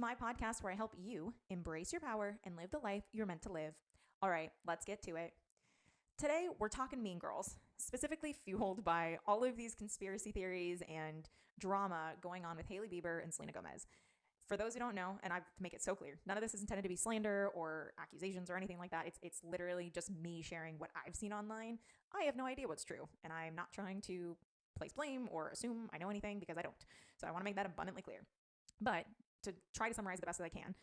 my podcast where I help you embrace your power and live the life you're meant to live. All right, let's get to it. Today, we're talking Mean Girls, specifically fueled by all of these conspiracy theories and drama going on with Hailey Bieber and Selena Gomez. For those who don't know, and I have to make it so clear, none of this is intended to be slander or accusations or anything like that. It's literally just me sharing what I've seen online. I have no idea what's true, and I'm not trying to place blame or assume I know anything because I don't. So I want to make that abundantly clear. But to try to summarize the best that I can,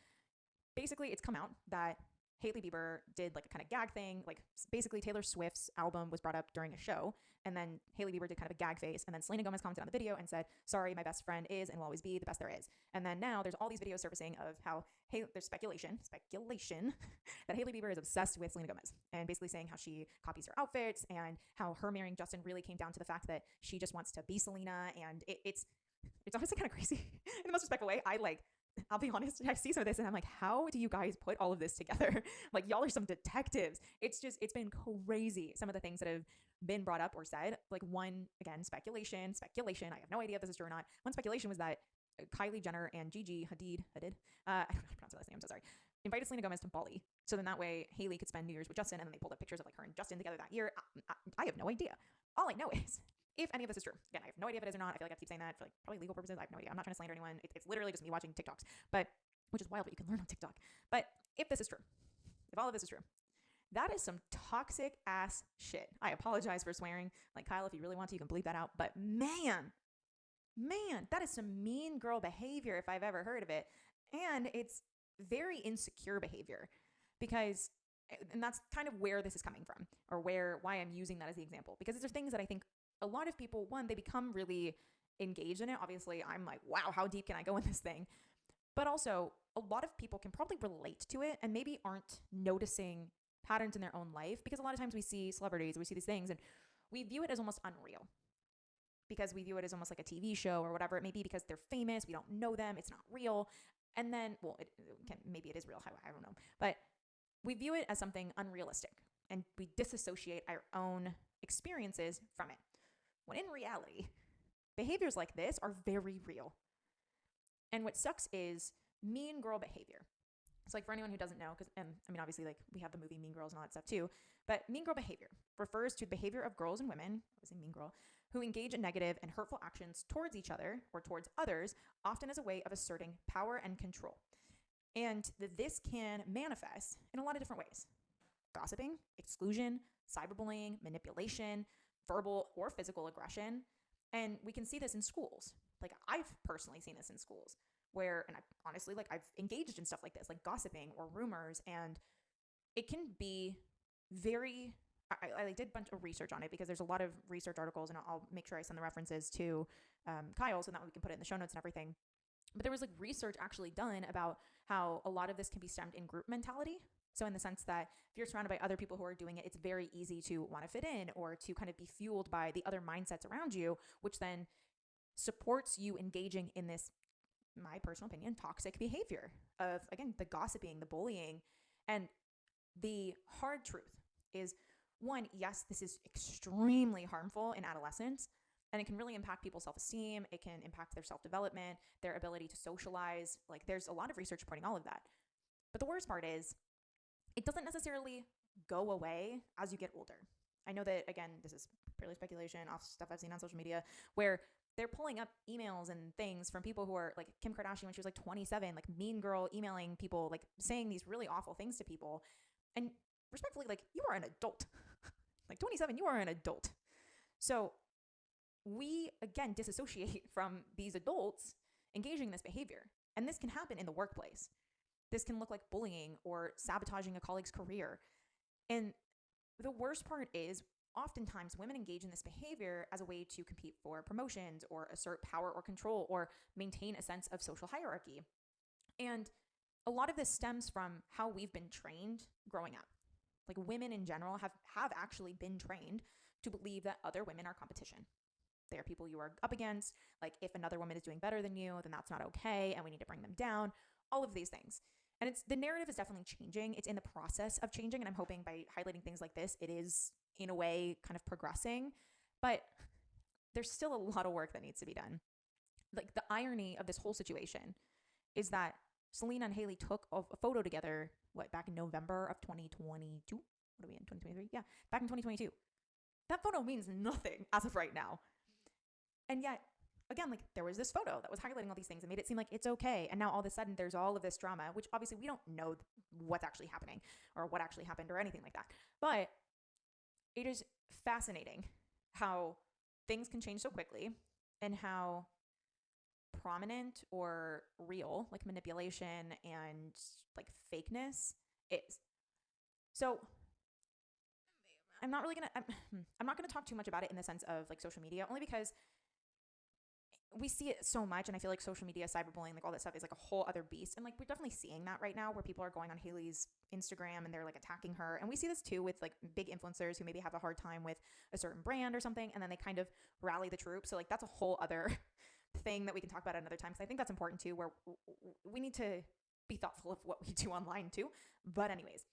basically it's come out that Hailey Bieber did like a kind of gag thing. Like basically Taylor Swift's album was brought up during a show, and then Hailey Bieber did kind of a gag face, and then Selena Gomez commented on the video and said, "Sorry, my best friend is and will always be the best there is." And then now there's all these videos surfacing of how there's speculation that Hailey Bieber is obsessed with Selena Gomez, and basically saying how she copies her outfits and how her marrying Justin really came down to the fact that she just wants to be Selena, and it's honestly kind of crazy in the most respectful way. I'll be honest, I see some of this and I'm like, how do you guys put all of this together? Like, y'all are some detectives. It's been crazy, some of the things that have been brought up or said. Like, one, again, speculation. I have no idea if this is true or not. One speculation was that Kylie Jenner and Gigi Hadid, I don't know how to pronounce her last name, I'm so sorry, invited Selena Gomez to Bali. So then that way Hailey could spend New Year's with Justin, and then they pulled up pictures of like her and Justin together that year. I have no idea. All I know is, if any of this is true, again, I have no idea if it is or not. I feel like I keep saying that for like probably legal purposes. I have no idea. I'm not trying to slander anyone. It's literally just me watching TikToks, which is wild what you can learn on TikTok. But if this is true, if all of this is true, that is some toxic ass shit. I apologize for swearing. Like, Kyle, if you really want to, you can bleep that out. But man, that is some mean girl behavior if I've ever heard of it. And it's very insecure behavior, because, and that's kind of where this is coming from, or why I'm using that as the example, because these are things that I think a lot of people, one, they become really engaged in it. Obviously, I'm like, wow, how deep can I go in this thing? But also, a lot of people can probably relate to it and maybe aren't noticing patterns in their own life, because a lot of times we see celebrities, we see these things, and we view it as almost unreal, because we view it as almost like a TV show or whatever it may be, because they're famous, we don't know them, it's not real. And then, well, maybe it is real, I don't know. But we view it as something unrealistic, and we disassociate our own experiences from it. When in reality, behaviors like this are very real. And what sucks is mean girl behavior. It's like, for anyone who doesn't know, because, I mean, obviously, like, we have the movie Mean Girls and all that stuff too, but mean girl behavior refers to the behavior of girls and women, I was saying mean girl, who engage in negative and hurtful actions towards each other or towards others, often as a way of asserting power and control. And this can manifest in a lot of different ways: gossiping, exclusion, cyberbullying, manipulation, verbal or physical aggression. And we can see this in schools. Like, I've personally seen this in schools where, and I've engaged in stuff like this, like gossiping or rumors, and it can be very, I did a bunch of research on it, because there's a lot of research articles, and I'll make sure I send the references to Kyle, so that we can put it in the show notes and everything. But there was like research actually done about how a lot of this can be stemmed in group mentality. So in the sense that if you're surrounded by other people who are doing it, it's very easy to want to fit in, or to kind of be fueled by the other mindsets around you, which then supports you engaging in this, my personal opinion, toxic behavior of, again, the gossiping, the bullying. And the hard truth is, one, yes, this is extremely harmful in adolescence, and it can really impact people's self-esteem. It can impact their self-development, their ability to socialize. Like, there's a lot of research supporting all of that. But the worst part is, it doesn't necessarily go away as you get older. I know that, again, this is purely speculation off stuff I've seen on social media, where they're pulling up emails and things from people who are like Kim Kardashian when she was like 27, like mean girl emailing people, like saying these really awful things to people. And respectfully, like, you are an adult. Like, 27, you are an adult. So we, again, disassociate from these adults engaging in this behavior. And this can happen in the workplace. This can look like bullying or sabotaging a colleague's career. And the worst part is, oftentimes women engage in this behavior as a way to compete for promotions or assert power or control or maintain a sense of social hierarchy. And a lot of this stems from how we've been trained growing up. Like, women in general have actually been trained to believe that other women are competition. They are people you are up against. Like, if another woman is doing better than you, then that's not okay, and we need to bring them down. All of these things. And the narrative is definitely changing. It's in the process of changing, and I'm hoping by highlighting things like this, it is, in a way, kind of progressing. But there's still a lot of work that needs to be done. Like, the irony of this whole situation is that Selena and Hailey took a photo together, back in November of 2022? What are we in, 2023? Yeah, back in 2022. That photo means nothing as of right now. And yet, again, like, there was this photo that was highlighting all these things and made it seem like it's okay. And now all of a sudden there's all of this drama, which obviously we don't know what's actually happening or what actually happened or anything like that. But it is fascinating how things can change so quickly and how prominent or real, like, manipulation and like fakeness is. So I'm not gonna talk too much about it in the sense of like social media, only because we see it so much, and I feel like social media, cyberbullying, like all that stuff is like a whole other beast. And like we're definitely seeing that right now, where people are going on Hailey's Instagram and they're like attacking her. And we see this too with like big influencers who maybe have a hard time with a certain brand or something, and then they kind of rally the troops. So like that's a whole other thing that we can talk about another time, because I think that's important too, where we need to be thoughtful of what we do online too. But anyways,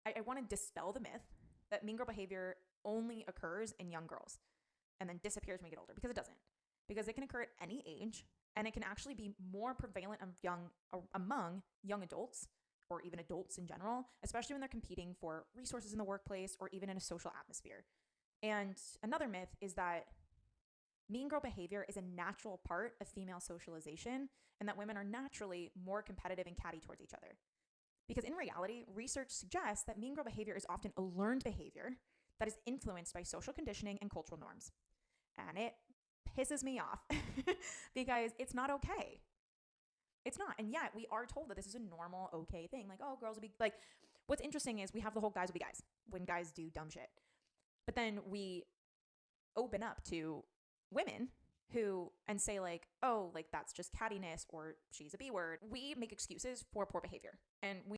I want to dispel the myth that mean girl behavior only occurs in young girls and then disappears when we get older, because it doesn't. Because it can occur at any age, and it can actually be more prevalent among young adults, or even adults in general, especially when they're competing for resources in the workplace or even in a social atmosphere. And another myth is that mean girl behavior is a natural part of female socialization, and that women are naturally more competitive and catty towards each other. Because in reality, research suggests that mean girl behavior is often a learned behavior that is influenced by social conditioning and cultural norms. And it pisses me off because it's not okay. It's not. And yet we are told that this is a normal, okay thing. Like, oh, girls will be like, what's interesting is we have the whole guys will be guys when guys do dumb shit. But then we open up to women who and say like, oh, like that's just cattiness, or she's a B word. We make excuses for poor behavior, and we